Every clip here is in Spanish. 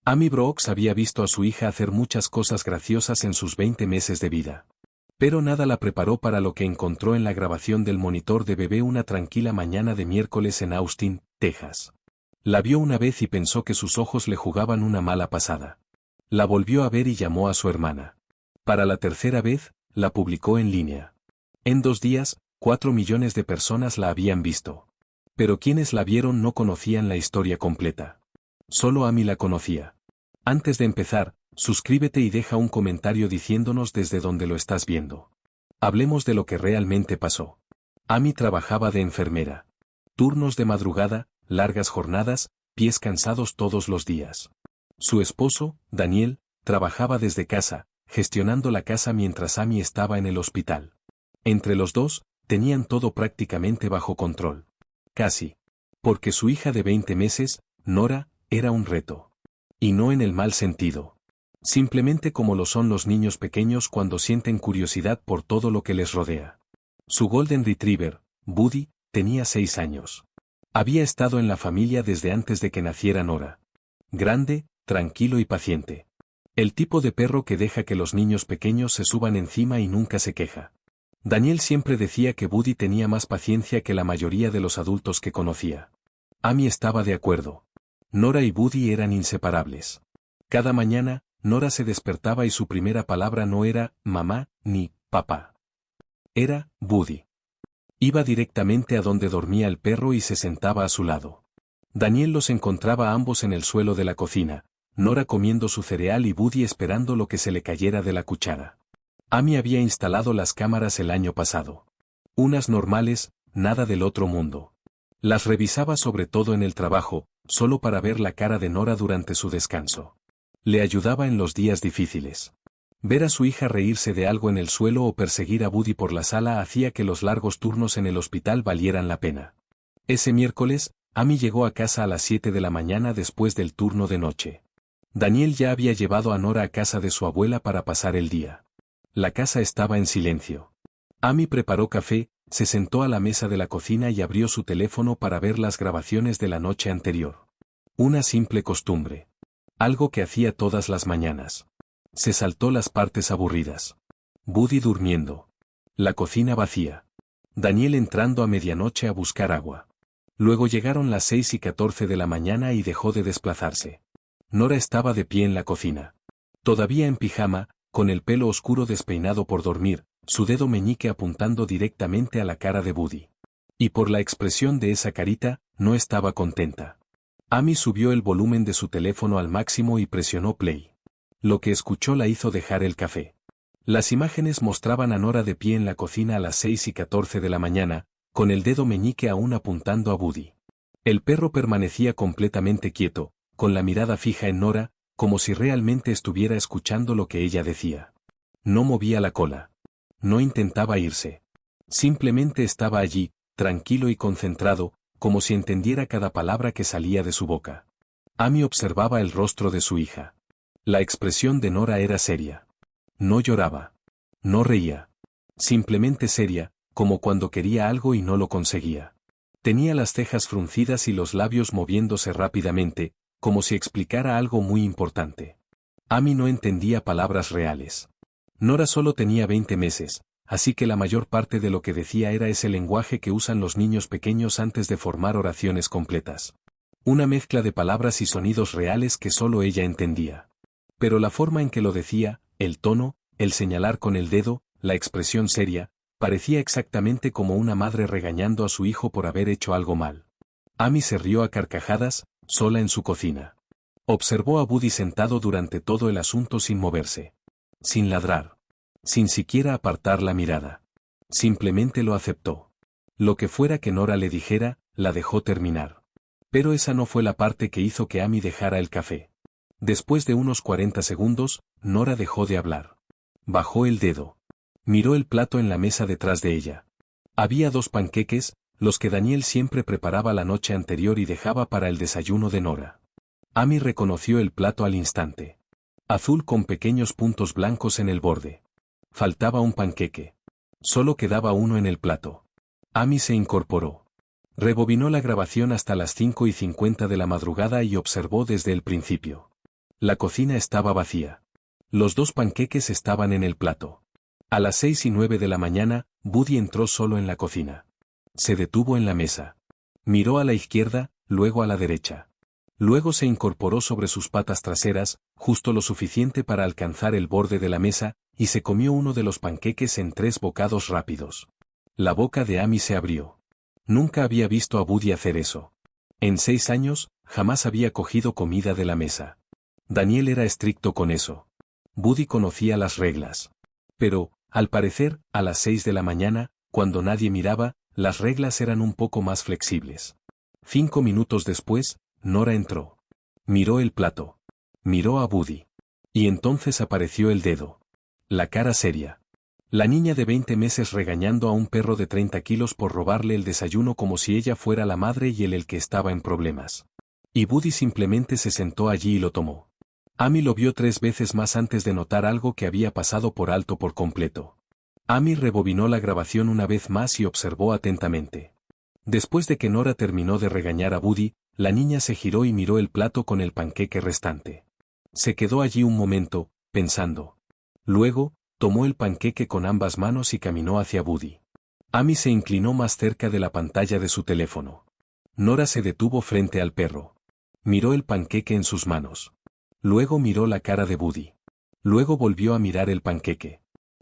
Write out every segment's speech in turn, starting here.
Amy Brooks había visto a su hija hacer muchas cosas graciosas en sus 20 meses de vida. Pero nada la preparó para lo que encontró en la grabación del monitor de bebé una tranquila mañana de miércoles en Austin, Texas. La vio una vez y pensó que sus ojos le jugaban una mala pasada. La volvió a ver y llamó a su hermana. Para la tercera vez, la publicó en línea. En 2 días, 4 millones de personas la habían visto. Pero quienes la vieron no conocían la historia completa. Solo Amy la conocía. Antes de empezar, suscríbete y deja un comentario diciéndonos desde dónde lo estás viendo. Hablemos de lo que realmente pasó. Amy trabajaba de enfermera. Turnos de madrugada, largas jornadas, pies cansados todos los días. Su esposo, Daniel, trabajaba desde casa, gestionando la casa mientras Amy estaba en el hospital. Entre los dos, tenían todo prácticamente bajo control. Casi. Porque su hija de 20 meses, Nora, era un reto. Y no en el mal sentido. Simplemente como lo son los niños pequeños cuando sienten curiosidad por todo lo que les rodea. Su Golden Retriever, Buddy, tenía 6 años. Había estado en la familia desde antes de que naciera Nora. Grande, tranquilo y paciente. El tipo de perro que deja que los niños pequeños se suban encima y nunca se queja. Daniel siempre decía que Buddy tenía más paciencia que la mayoría de los adultos que conocía. Amy estaba de acuerdo. Nora y Buddy eran inseparables. Cada mañana, Nora se despertaba y su primera palabra no era mamá ni papá. Era Buddy. Iba directamente a donde dormía el perro y se sentaba a su lado. Daniel los encontraba a ambos en el suelo de la cocina, Nora comiendo su cereal y Buddy esperando lo que se le cayera de la cuchara. Amy había instalado las cámaras el año pasado. Unas normales, nada del otro mundo. Las revisaba sobre todo en el trabajo, solo para ver la cara de Nora durante su descanso. Le ayudaba en los días difíciles. Ver a su hija reírse de algo en el suelo o perseguir a Buddy por la sala hacía que los largos turnos en el hospital valieran la pena. Ese miércoles, Amy llegó a casa a las 7 de la mañana después del turno de noche. Daniel ya había llevado a Nora a casa de su abuela para pasar el día. La casa estaba en silencio. Amy preparó café, se sentó a la mesa de la cocina y abrió su teléfono para ver las grabaciones de la noche anterior. Una simple costumbre. Algo que hacía todas las mañanas. Se saltó las partes aburridas. Buddy durmiendo. La cocina vacía. Daniel entrando a medianoche a buscar agua. Luego llegaron las 6:14 de la mañana y dejó de desplazarse. Nora estaba de pie en la cocina. Todavía en pijama, con el pelo oscuro despeinado por dormir, su dedo meñique apuntando directamente a la cara de Buddy. Y por la expresión de esa carita, no estaba contenta. Amy subió el volumen de su teléfono al máximo y presionó play. Lo que escuchó la hizo dejar el café. Las imágenes mostraban a Nora de pie en la cocina a las 6:14 de la mañana, con el dedo meñique aún apuntando a Buddy. El perro permanecía completamente quieto, con la mirada fija en Nora, como si realmente estuviera escuchando lo que ella decía. No movía la cola. No intentaba irse. Simplemente estaba allí, tranquilo y concentrado, como si entendiera cada palabra que salía de su boca. Amy observaba el rostro de su hija. La expresión de Nora era seria. No lloraba. No reía. Simplemente seria, como cuando quería algo y no lo conseguía. Tenía las cejas fruncidas y los labios moviéndose rápidamente, como si explicara algo muy importante. Amy no entendía palabras reales. Nora solo tenía 20 meses, así que la mayor parte de lo que decía era ese lenguaje que usan los niños pequeños antes de formar oraciones completas. Una mezcla de palabras y sonidos reales que solo ella entendía. Pero la forma en que lo decía, el tono, el señalar con el dedo, la expresión seria, parecía exactamente como una madre regañando a su hijo por haber hecho algo mal. Amy se rió a carcajadas, sola en su cocina. Observó a Buddy sentado durante todo el asunto sin moverse. Sin ladrar. Sin siquiera apartar la mirada. Simplemente lo aceptó. Lo que fuera que Nora le dijera, la dejó terminar. Pero esa no fue la parte que hizo que Amy dejara el café. Después de unos 40 segundos, Nora dejó de hablar. Bajó el dedo. Miró el plato en la mesa detrás de ella. Había 2 panqueques, los que Daniel siempre preparaba la noche anterior y dejaba para el desayuno de Nora. Amy reconoció el plato al instante. Azul con pequeños puntos blancos en el borde. Faltaba un panqueque. Solo quedaba uno en el plato. Amy se incorporó. Rebobinó la grabación hasta las 5:50 de la madrugada y observó desde el principio. La cocina estaba vacía. Los 2 panqueques estaban en el plato. A las 6:09 de la mañana, Buddy entró solo en la cocina. Se detuvo en la mesa. Miró a la izquierda, luego a la derecha. Luego se incorporó sobre sus patas traseras, justo lo suficiente para alcanzar el borde de la mesa, y se comió uno de los panqueques en 3 bocados rápidos. La boca de Amy se abrió. Nunca había visto a Buddy hacer eso. En 6 años, jamás había cogido comida de la mesa. Daniel era estricto con eso. Buddy conocía las reglas. Pero, al parecer, a las 6 de la mañana, cuando nadie miraba, las reglas eran un poco más flexibles. 5 minutos después, Nora entró. Miró el plato. Miró a Buddy. Y entonces apareció el dedo. La cara seria. La niña de 20 meses regañando a un perro de 30 kilos por robarle el desayuno como si ella fuera la madre y él el que estaba en problemas. Y Buddy simplemente se sentó allí y lo tomó. Amy lo vio 3 veces más antes de notar algo que había pasado por alto por completo. Amy rebobinó la grabación una vez más y observó atentamente. Después de que Nora terminó de regañar a Buddy, la niña se giró y miró el plato con el panqueque restante. Se quedó allí un momento, pensando. Luego, tomó el panqueque con ambas manos y caminó hacia Buddy. Amy se inclinó más cerca de la pantalla de su teléfono. Nora se detuvo frente al perro. Miró el panqueque en sus manos. Luego miró la cara de Buddy. Luego volvió a mirar el panqueque.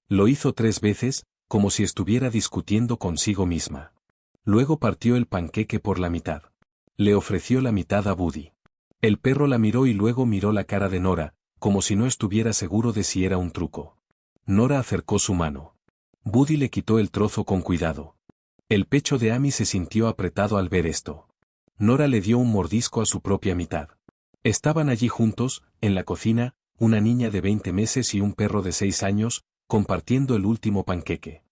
Lo hizo 3 veces, como si estuviera discutiendo consigo misma. Luego partió el panqueque por la mitad. Le ofreció la mitad a Buddy. El perro la miró y luego miró la cara de Nora, como si no estuviera seguro de si era un truco. Nora acercó su mano. Buddy le quitó el trozo con cuidado. El pecho de Amy se sintió apretado al ver esto. Nora le dio un mordisco a su propia mitad. Estaban allí juntos, en la cocina, una niña de 20 meses y un perro de 6 años, compartiendo el último panqueque.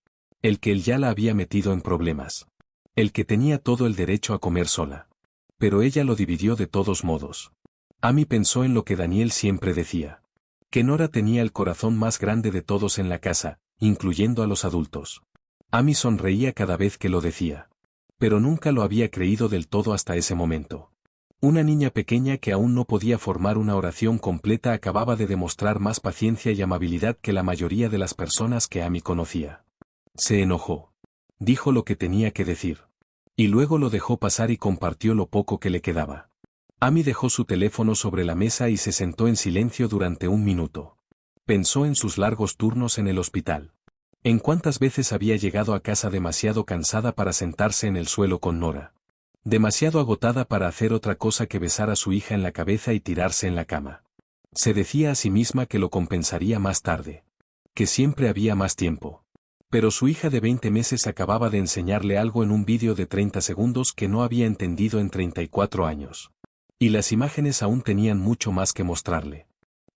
El que él ya la había metido en problemas. El que tenía todo el derecho a comer sola. Pero ella lo dividió de todos modos. Amy pensó en lo que Daniel siempre decía. Que Nora tenía el corazón más grande de todos en la casa, incluyendo a los adultos. Amy sonreía cada vez que lo decía. Pero nunca lo había creído del todo hasta ese momento. Una niña pequeña que aún no podía formar una oración completa acababa de demostrar más paciencia y amabilidad que la mayoría de las personas que Amy conocía. Se enojó. Dijo lo que tenía que decir. Y luego lo dejó pasar y compartió lo poco que le quedaba. Amy dejó su teléfono sobre la mesa y se sentó en silencio durante 1 minuto. Pensó en sus largos turnos en el hospital. En cuántas veces había llegado a casa demasiado cansada para sentarse en el suelo con Nora. Demasiado agotada para hacer otra cosa que besar a su hija en la cabeza y tirarse en la cama. Se decía a sí misma que lo compensaría más tarde. Que siempre había más tiempo. Pero su hija de 20 meses acababa de enseñarle algo en un vídeo de 30 segundos que no había entendido en 34 años. Y las imágenes aún tenían mucho más que mostrarle.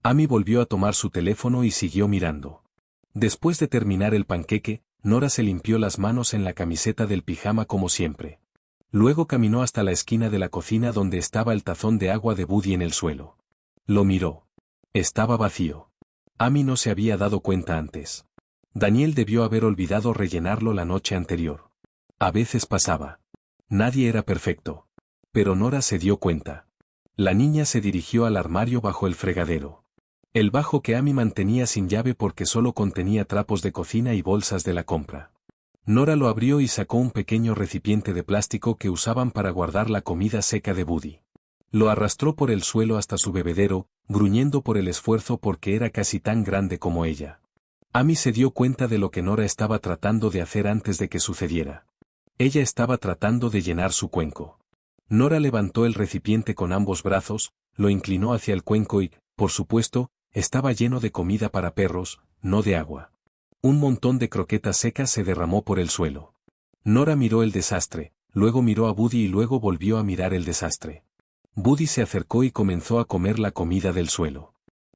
Amy volvió a tomar su teléfono y siguió mirando. Después de terminar el panqueque, Nora se limpió las manos en la camiseta del pijama como siempre. Luego caminó hasta la esquina de la cocina donde estaba el tazón de agua de Buddy en el suelo. Lo miró. Estaba vacío. Amy no se había dado cuenta antes. Daniel debió haber olvidado rellenarlo la noche anterior. A veces pasaba. Nadie era perfecto. Pero Nora se dio cuenta. La niña se dirigió al armario bajo el fregadero. El bajo que Amy mantenía sin llave porque solo contenía trapos de cocina y bolsas de la compra. Nora lo abrió y sacó un pequeño recipiente de plástico que usaban para guardar la comida seca de Buddy. Lo arrastró por el suelo hasta su bebedero, gruñendo por el esfuerzo porque era casi tan grande como ella. Amy se dio cuenta de lo que Nora estaba tratando de hacer antes de que sucediera. Ella estaba tratando de llenar su cuenco. Nora levantó el recipiente con ambos brazos, lo inclinó hacia el cuenco y, por supuesto, estaba lleno de comida para perros, no de agua. Un montón de croquetas secas se derramó por el suelo. Nora miró el desastre, luego miró a Buddy y luego volvió a mirar el desastre. Buddy se acercó y comenzó a comer la comida del suelo.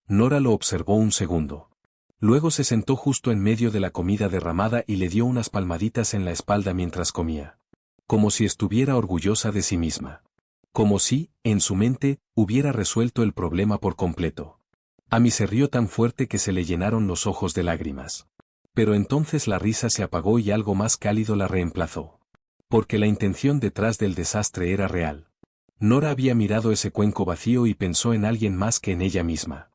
Nora lo observó un segundo. Luego se sentó justo en medio de la comida derramada y le dio unas palmaditas en la espalda mientras comía. Como si estuviera orgullosa de sí misma. Como si, en su mente, hubiera resuelto el problema por completo. Amy se rió tan fuerte que se le llenaron los ojos de lágrimas. Pero entonces la risa se apagó y algo más cálido la reemplazó. Porque la intención detrás del desastre era real. Nora había mirado ese cuenco vacío y pensó en alguien más que en ella misma.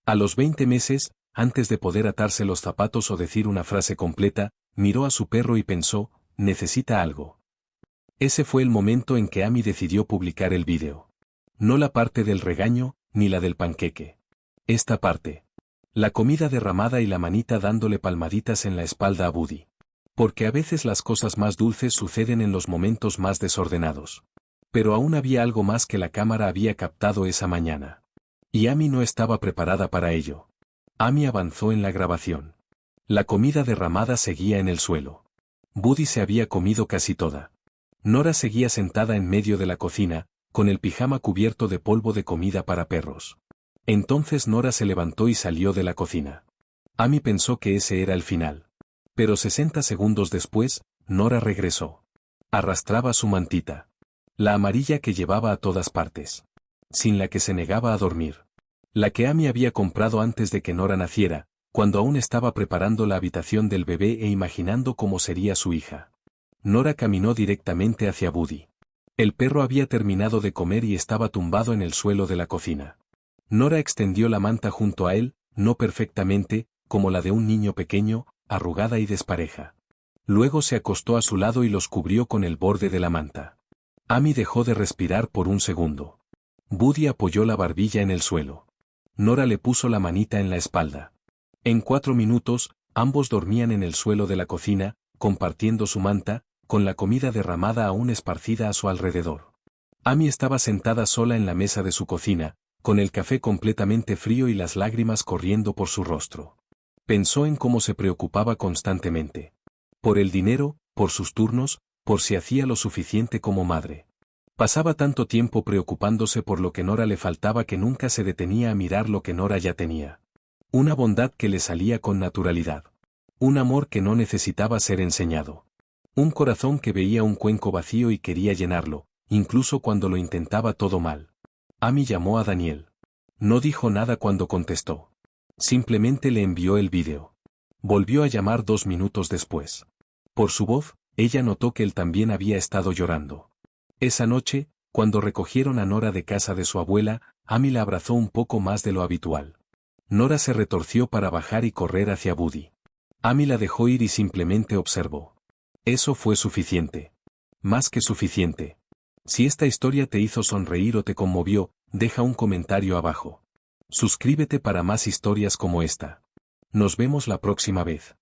A los 20 meses, antes de poder atarse los zapatos o decir una frase completa, miró a su perro y pensó, necesita algo. Ese fue el momento en que Amy decidió publicar el vídeo. No la parte del regaño, ni la del panqueque. Esta parte. La comida derramada y la manita dándole palmaditas en la espalda a Buddy. Porque a veces las cosas más dulces suceden en los momentos más desordenados. Pero aún había algo más que la cámara había captado esa mañana. Y Amy no estaba preparada para ello. Amy avanzó en la grabación. La comida derramada seguía en el suelo. Buddy se había comido casi toda. Nora seguía sentada en medio de la cocina, con el pijama cubierto de polvo de comida para perros. Entonces Nora se levantó y salió de la cocina. Amy pensó que ese era el final. Pero 60 segundos después, Nora regresó. Arrastraba su mantita. La amarilla que llevaba a todas partes. Sin la que se negaba a dormir. La que Amy había comprado antes de que Nora naciera, cuando aún estaba preparando la habitación del bebé e imaginando cómo sería su hija. Nora caminó directamente hacia Buddy. El perro había terminado de comer y estaba tumbado en el suelo de la cocina. Nora extendió la manta junto a él, no perfectamente, como la de un niño pequeño, arrugada y despareja. Luego se acostó a su lado y los cubrió con el borde de la manta. Amy dejó de respirar por un segundo. Buddy apoyó la barbilla en el suelo. Nora le puso la manita en la espalda. En 4 minutos, ambos dormían en el suelo de la cocina, compartiendo su manta, con la comida derramada aún esparcida a su alrededor. Amy estaba sentada sola en la mesa de su cocina, con el café completamente frío y las lágrimas corriendo por su rostro. Pensó en cómo se preocupaba constantemente. Por el dinero, por sus turnos, por si hacía lo suficiente como madre. Pasaba tanto tiempo preocupándose por lo que Nora le faltaba que nunca se detenía a mirar lo que Nora ya tenía. Una bondad que le salía con naturalidad. Un amor que no necesitaba ser enseñado. Un corazón que veía un cuenco vacío y quería llenarlo, incluso cuando lo intentaba todo mal. Amy llamó a Daniel. No dijo nada cuando contestó. Simplemente le envió el vídeo. Volvió a llamar 2 minutos después. Por su voz, ella notó que él también había estado llorando. Esa noche, cuando recogieron a Nora de casa de su abuela, Amy la abrazó un poco más de lo habitual. Nora se retorció para bajar y correr hacia Buddy. Amy la dejó ir y simplemente observó. Eso fue suficiente. Más que suficiente. Si esta historia te hizo sonreír o te conmovió, deja un comentario abajo. Suscríbete para más historias como esta. Nos vemos la próxima vez.